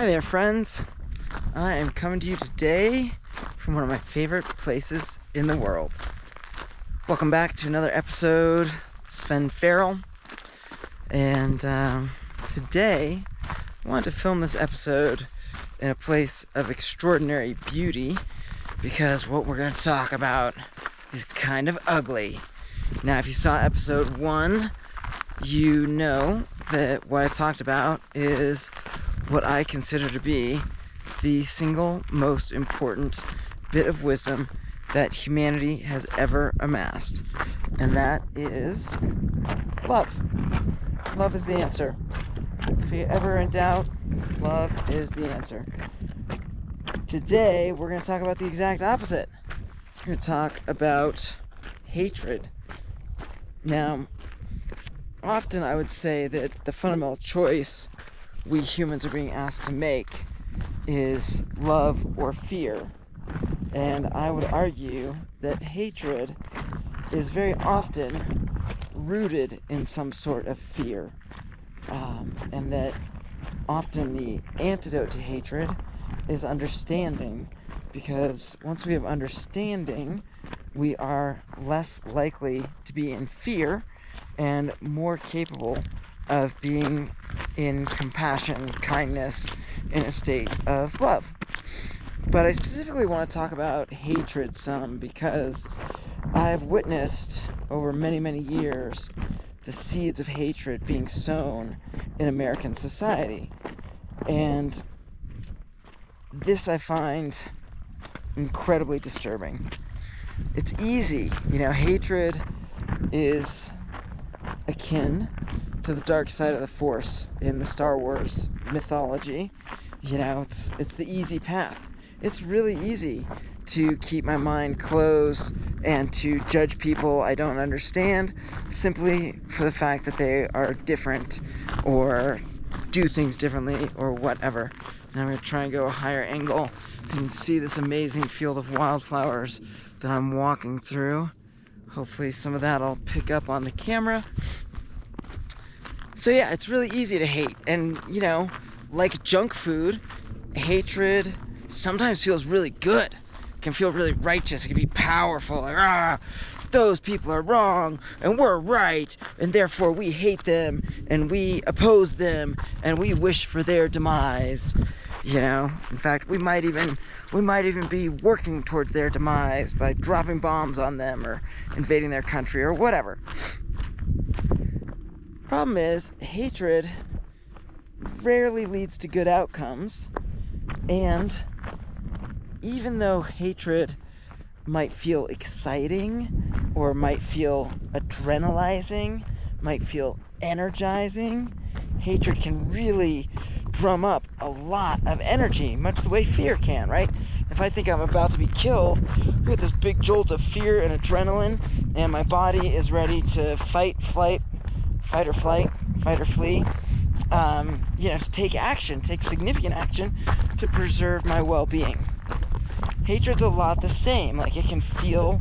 Hi there, friends. I am coming to you today from one of my favorite places in the world. Welcome back to another episode. It's Sven and today I wanted to film this episode in a place of extraordinary beauty because what we're going to talk about is kind of ugly. Now, if you saw episode 1, you know that what I talked about is what I consider to be the single most important bit of wisdom that humanity has ever amassed. And that is love. Love is the answer. If you're ever in doubt, love is the answer. Today, we're going to talk about the exact opposite. We're going to talk about hatred. Now, often I would say that the fundamental choice we humans are being asked to make is love or fear. And I would argue that hatred is very often rooted in some sort of fear. And that often the antidote to hatred is understanding, because once we have understanding, we are less likely to be in fear and more capable of being in compassion, kindness, in a state of love. But I specifically want to talk about hatred some because I've witnessed over many, many years the seeds of hatred being sown in American society. And this I find incredibly disturbing. It's easy, hatred is akin to the dark side of the Force in the Star Wars mythology. It's the easy path. It's really easy to keep my mind closed and to judge people I don't understand simply for the fact that they are different or do things differently or whatever. And I'm going to try and go a higher angle. You can see this amazing field of wildflowers that I'm walking through. Hopefully some of that I'll pick up on the camera. So yeah, it's really easy to hate. And, like junk food, hatred sometimes feels really good. It can feel really righteous. It can be powerful. Like, those people are wrong and we're right, and therefore we hate them and we oppose them and we wish for their demise. In fact, we might even be working towards their demise by dropping bombs on them or invading their country or whatever. Problem is, hatred rarely leads to good outcomes, and even though hatred might feel exciting or might feel adrenalizing, might feel energizing, hatred can really drum up a lot of energy, much the way fear can, right? If I think I'm about to be killed, I get this big jolt of fear and adrenaline, and my body is ready to fight or flee, to take action, take significant action to preserve my well-being. Hatred's a lot the same. Like, it can feel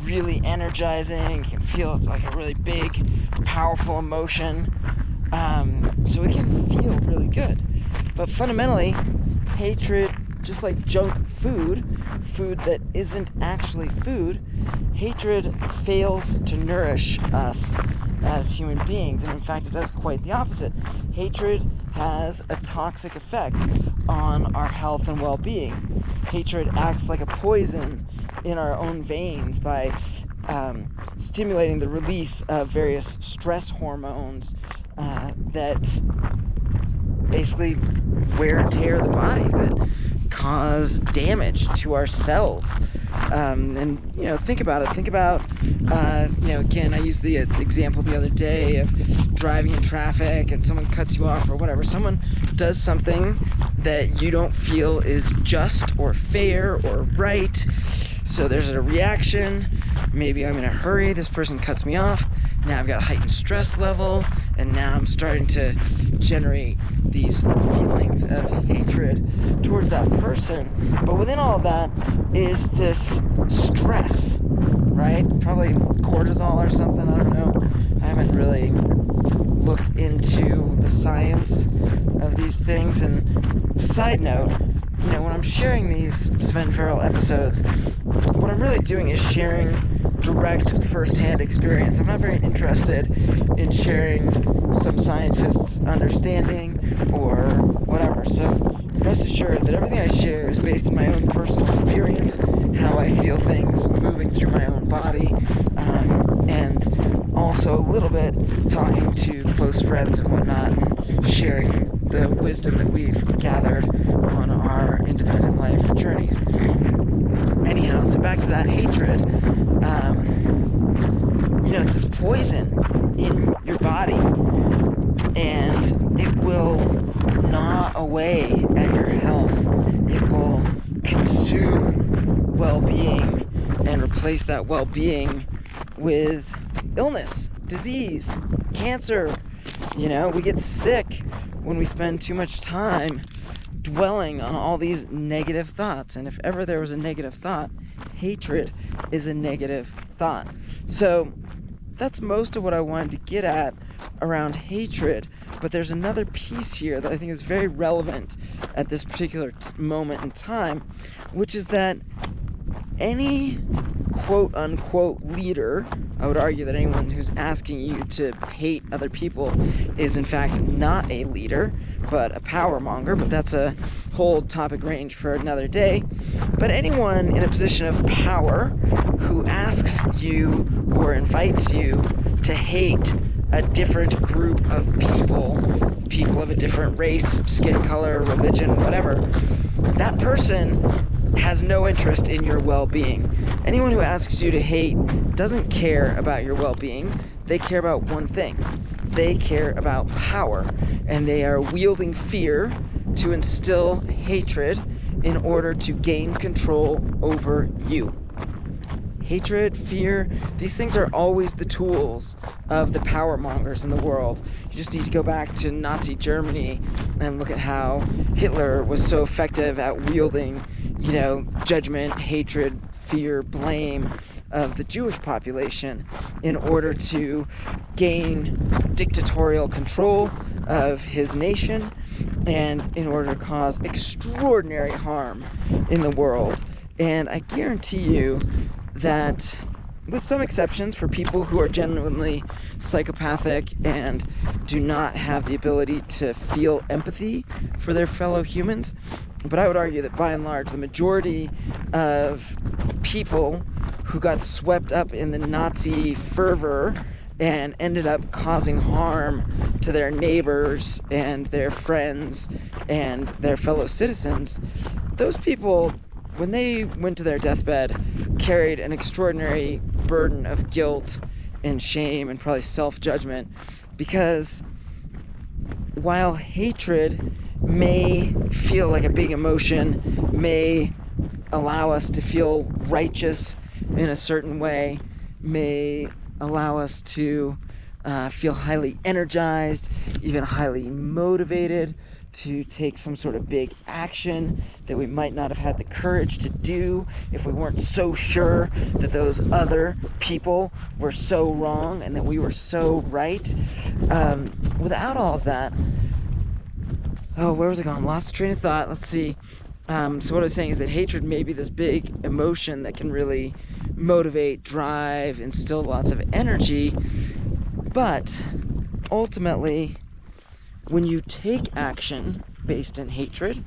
really energizing, it can feel it's like a really big, powerful emotion, so it can feel really good. But fundamentally, hatred, just like junk food that isn't actually food, hatred fails to nourish us as human beings, and in fact it does quite the opposite. Hatred has a toxic effect on our health and well-being. Hatred acts like a poison in our own veins by stimulating the release of various stress hormones that basically wear and tear the body, that cause damage to our cells. And think about it. Think about, again, I used the example the other day of driving in traffic and someone cuts you off or whatever. Someone does something that you don't feel is just or fair or right. So there's a reaction. Maybe I'm in a hurry. This person cuts me off. Now I've got a heightened stress level, and now I'm starting to generate these feelings of hatred towards that person. But within all of that is this stress, right? Probably cortisol or something, I don't know. I haven't really looked into the science of these things. And side note, when I'm sharing these Sven episodes, what I'm really doing is sharing direct first-hand experience. I'm not very interested in sharing some scientist's understanding or whatever. So rest assured that everything I share is based on my own personal experience, how I feel things moving through my own body, and also a little bit talking to close friends and whatnot, and sharing the wisdom that we've gathered on our independent life journeys. Anyhow, so back to that hatred. It's this poison in your body, and it will gnaw away at your health. It will consume well-being and replace that well-being with illness, disease, cancer. We get sick when we spend too much time dwelling on all these negative thoughts. And if ever there was a negative thought, hatred is a negative thought. So that's most of what I wanted to get at around hatred. But there's another piece here that I think is very relevant at this particular moment in time, which is that any quote-unquote leader, I would argue that anyone who's asking you to hate other people is in fact not a leader, but a power monger, but that's a whole topic range for another day. But anyone in a position of power who asks you or invites you to hate a different group of people of a different race, skin color, religion, whatever, that person has no interest in your well-being. Anyone who asks you to hate doesn't care about your well-being. They care about one thing. They care about power, and they are wielding fear to instill hatred in order to gain control over you. Hatred, fear, these things are always the tools of the power mongers in the world. You just need to go back to Nazi Germany and look at how Hitler was so effective at wielding, judgment, hatred, fear, blame of the Jewish population in order to gain dictatorial control of his nation and in order to cause extraordinary harm in the world. And I guarantee you that, with some exceptions for people who are genuinely psychopathic and do not have the ability to feel empathy for their fellow humans, but I would argue that by and large the majority of people who got swept up in the Nazi fervor and ended up causing harm to their neighbors and their friends and their fellow citizens, those people, when they went to their deathbed, carried an extraordinary burden of guilt and shame and probably self-judgment, because while hatred may feel like a big emotion, may allow us to feel righteous in a certain way, may allow us to feel highly energized, even highly motivated to take some sort of big action that we might not have had the courage to do if we weren't so sure that those other people were so wrong and that we were so right. Without all of that, where was I going? Lost the train of thought. Let's see. So what I was saying is that hatred may be this big emotion that can really motivate, drive, instill lots of energy, but ultimately, when you take action based in hatred,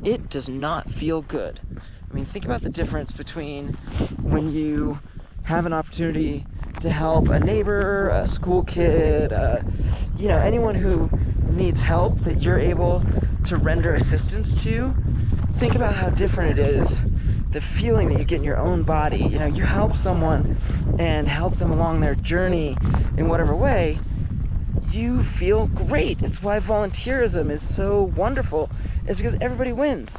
it does not feel good. I mean, think about the difference between when you have an opportunity to help a neighbor, a school kid, anyone who needs help that you're able to render assistance to. Think about how different it is, the feeling that you get in your own body. You help someone and help them along their journey in whatever way, you feel great. It's why volunteerism is so wonderful. It's because everybody wins.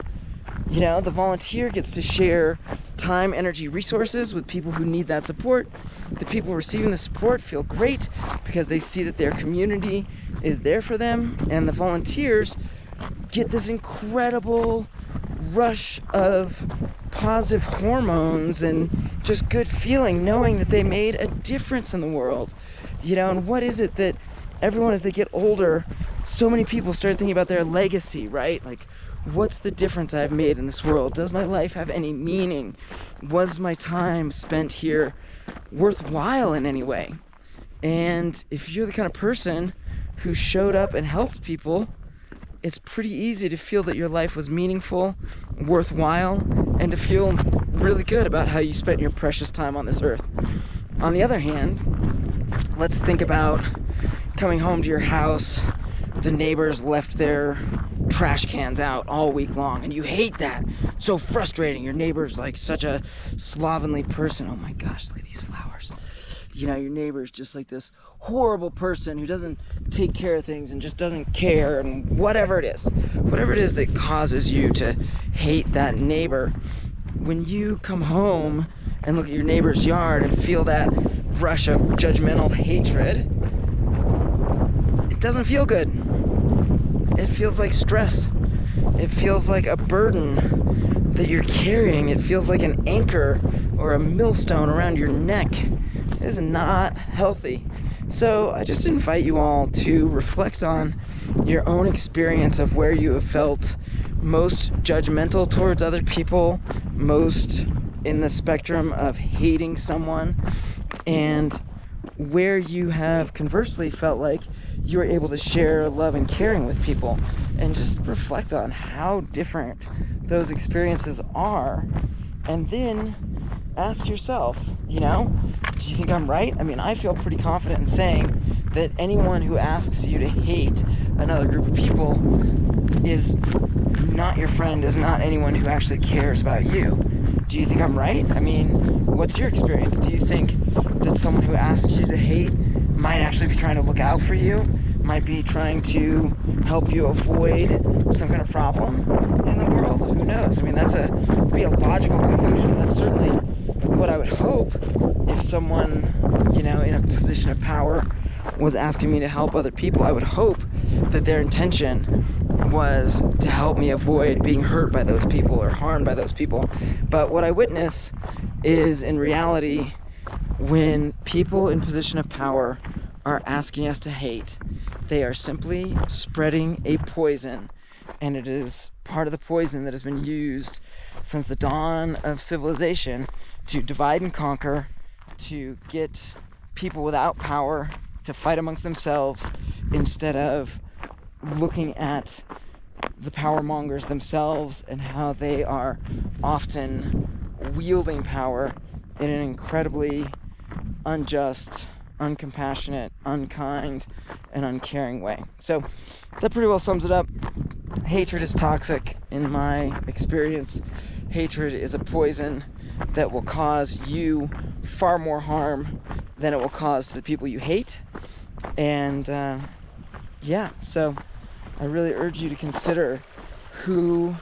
The volunteer gets to share time, energy, resources with people who need that support. The people receiving the support feel great because they see that their community is there for them. And the volunteers get this incredible rush of positive hormones and just good feeling, knowing that they made a difference in the world. And what is it that everyone, as they get older, so many people start thinking about their legacy, right? Like, what's the difference I've made in this world? Does my life have any meaning? Was my time spent here worthwhile in any way? And if you're the kind of person who showed up and helped people, it's pretty easy to feel that your life was meaningful, worthwhile, and to feel really good about how you spent your precious time on this earth. On the other hand, let's think about coming home to your house. The neighbors left their trash cans out all week long, and you hate that. So frustrating. Your neighbor's like such a slovenly person. Oh my gosh, look at these flowers. You know, your neighbor's just like this horrible person who doesn't take care of things and just doesn't care, and whatever it is that causes you to hate that neighbor. When you come home and look at your neighbor's yard and feel that rush of judgmental hatred, it doesn't feel good. It feels like stress. It feels like a burden that you're carrying. It feels like an anchor or a millstone around your neck. It is not healthy. So I just invite you all to reflect on your own experience of where you have felt most judgmental towards other people, most in the spectrum of hating someone, and where you have conversely felt like you were able to share love and caring with people, and just reflect on how different those experiences are. And then ask yourself, you know, do you think I'm right? I mean, I feel pretty confident in saying that anyone who asks you to hate another group of people is not your friend, is not anyone who actually cares about you. Do you think I'm right? I mean, what's your experience? Do you think that someone who asks you to hate might actually be trying to look out for you, might be trying to help you avoid some kind of problem in the world? Who knows? I mean, would be a logical conclusion. That's certainly what I would hope if someone, you know, in a position of power was asking me to help other people. I would hope that their intention was to help me avoid being hurt by those people or harmed by those people. But what I witness is, in reality, when people in position of power are asking us to hate, they are simply spreading a poison, and it is part of the poison that has been used since the dawn of civilization to divide and conquer, to get people without power to fight amongst themselves instead of looking at the power mongers themselves and how they are often wielding power in an incredibly unjust, uncompassionate, unkind, and uncaring way. So that pretty well sums it up. Hatred is toxic in my experience. Hatred is a poison that will cause you far more harm than it will cause to the people you hate. And so I really urge you to consider who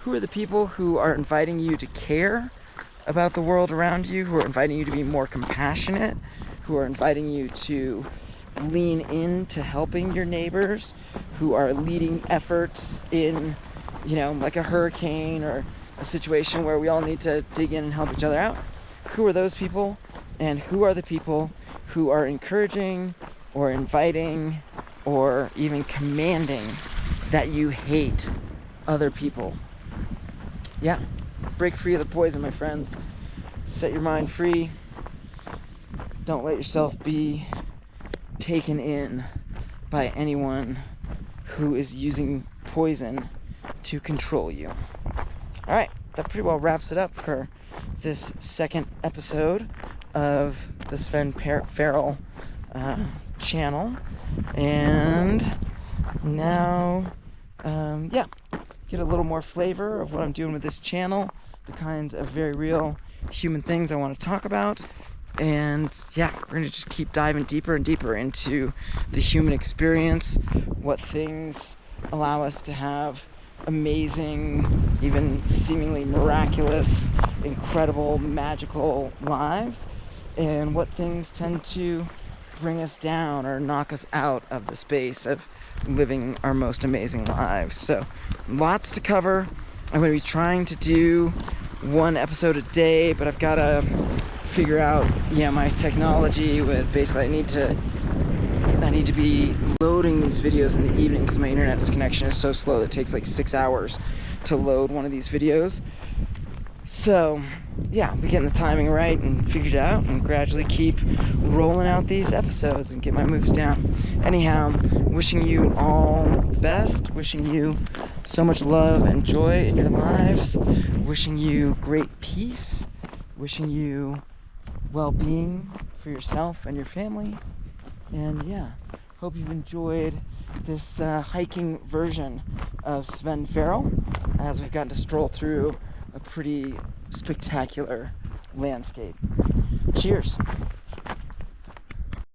are the people who are inviting you to care about the world around you, who are inviting you to be more compassionate, who are inviting you to lean into helping your neighbors, who are leading efforts in, you know, like a hurricane or a situation where we all need to dig in and help each other out. Who are those people, and who are the people who are encouraging or inviting or even commanding that you hate other people? Yeah, break free of the poison, my friends. Set your mind free. Don't let yourself be taken in by anyone who is using poison to control you. All right, that pretty well wraps it up for this second episode of the Sven Farrell channel. And now, get a little more flavor of what I'm doing with this channel, the kinds of very real human things I want to talk about. And yeah, we're going to just keep diving deeper and deeper into the human experience, what things allow us to have amazing, even seemingly miraculous, incredible, magical lives, and what things tend to bring us down or knock us out of the space of living our most amazing lives. So lots to cover. I'm going to be trying to do one episode a day, but I've got to figure out, my technology with basically I I need to be loading these videos in the evening because my internet connection is so slow that it takes like 6 hours to load one of these videos. So yeah, we're getting the timing right and figured out, and gradually keep rolling out these episodes and get my moves down. Anyhow, wishing you all the best, wishing you so much love and joy in your lives, wishing you great peace, wishing you well-being for yourself and your family. And yeah, hope you've enjoyed this hiking version of Sven Farrell, as we've gotten to stroll through a pretty spectacular landscape. Cheers.